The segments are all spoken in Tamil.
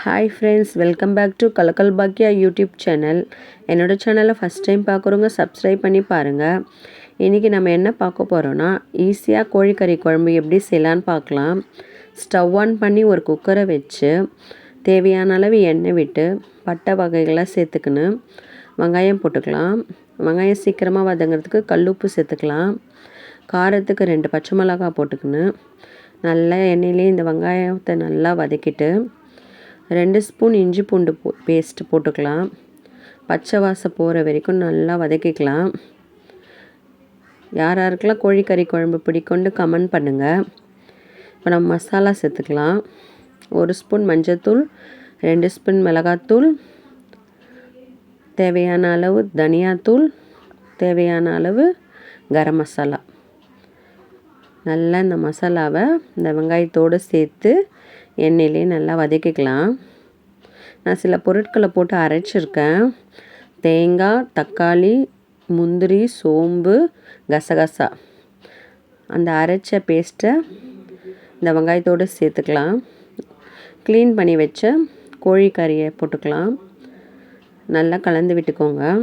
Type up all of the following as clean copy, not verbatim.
Hi friends, welcome back to Kalakkal Bakkiya YouTube channel. என்னோடய சேனலை ஃபஸ்ட் டைம் பார்க்குறவங்க சப்ஸ்கிரைப் பண்ணி பாருங்கள். இன்றைக்கி நம்ம என்ன பார்க்க போகிறோன்னா, ஈஸியாக கோழிக்கறி குழம்பு எப்படி செய்யலான்னு பார்க்கலாம். ஸ்டவ் ஆன் பண்ணி ஒரு குக்கரை வச்சு தேவையான அளவு எண்ணெய் விட்டு பட்டை வகைகளாக சேர்த்துக்கின்னு வெங்காயம் போட்டுக்கலாம். வெங்காயம் சீக்கிரமாக வதங்கிறதுக்கு கல்லுப்பு சேர்த்துக்கலாம். காரத்துக்கு 2 பச்சை மிளகாய் போட்டுக்கின்னு நல்லா எண்ணெயிலே இந்த வெங்காயத்தை நல்லா வதக்கிட்டு 2 ஸ்பூன் இஞ்சி பூண்டு பேஸ்ட்டு போட்டுக்கலாம். பச்சை வாசம் போகிற வரைக்கும் நல்லா வதக்கிக்கலாம். யார் யாருக்கெல்லாம் கோழிக்கறி குழம்பு பிடிக்கும்னு கமெண்ட் பண்ணுங்கள். இப்போ நம்ம மசாலா சேர்த்துக்கலாம். 1 ஸ்பூன் மஞ்சள்தூள், 2 ஸ்பூன் மிளகாத்தூள், தேவையான அளவு தனியாத்தூள், தேவையான அளவு கரம் மசாலா. நல்லா இந்த மசாலாவை இந்த வெங்காயத்தோடு சேர்த்து எண்ணெயிலே நல்லா வதக்கிக்கலாம். நான் சில பொருட்களை போட்டு அரைச்சிருக்கேன். தேங்காய், தக்காளி, முந்திரி, சோம்பு, கசகசா. அந்த அரைச்ச பேஸ்ட்டை இந்த வெங்காயத்தோடு சேர்த்துக்கலாம். க்ளீன் பண்ணி வச்ச கோழிக்கறியை போட்டுக்கலாம். நல்லா கலந்து விட்டுக்கோங்க.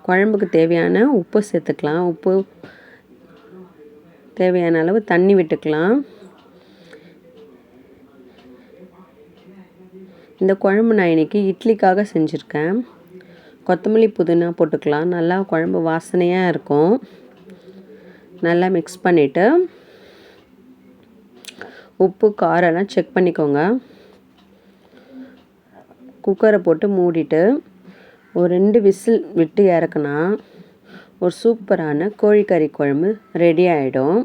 குழம்புக்கு தேவையான உப்பு சேர்த்துக்கலாம். உப்பு தேவையான அளவு தண்ணி விட்டுக்கலாம். இந்த குழம்பு நான் இன்றைக்கி இட்லிக்காக செஞ்சுருக்கேன். கொத்தமல்லி புதினா போட்டுக்கலாம். நல்லா குழம்பு வாசனையாக இருக்கும். நல்லா மிக்ஸ் பண்ணிவிட்டு உப்பு காரெல்லாம் செக் பண்ணிக்கோங்க. குக்கரை போட்டு மூடிட்டு ஒரு 2 விசில் விட்டு இறக்குனா ஒரு சூப்பரான கோழிக்கறி குழம்பு ரெடி ஆகிடும்.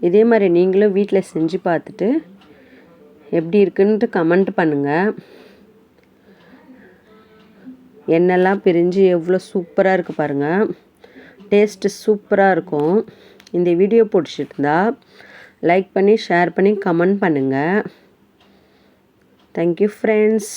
இதே மாதிரி நீங்களும் வீட்டில் செஞ்சு பார்த்துட்டு எப்படி இருக்குன்ட்டு கமெண்ட் பண்ணுங்கள். எண்ணெய்லாம் பிரிஞ்சு எவ்வளோ சூப்பராக இருக்குது பாருங்கள். டேஸ்ட்டு சூப்பராக இருக்கும். இந்த வீடியோ பிடிச்சிருந்தா லைக் பண்ணி ஷேர் பண்ணி கமெண்ட் பண்ணுங்கள். Thank you friends.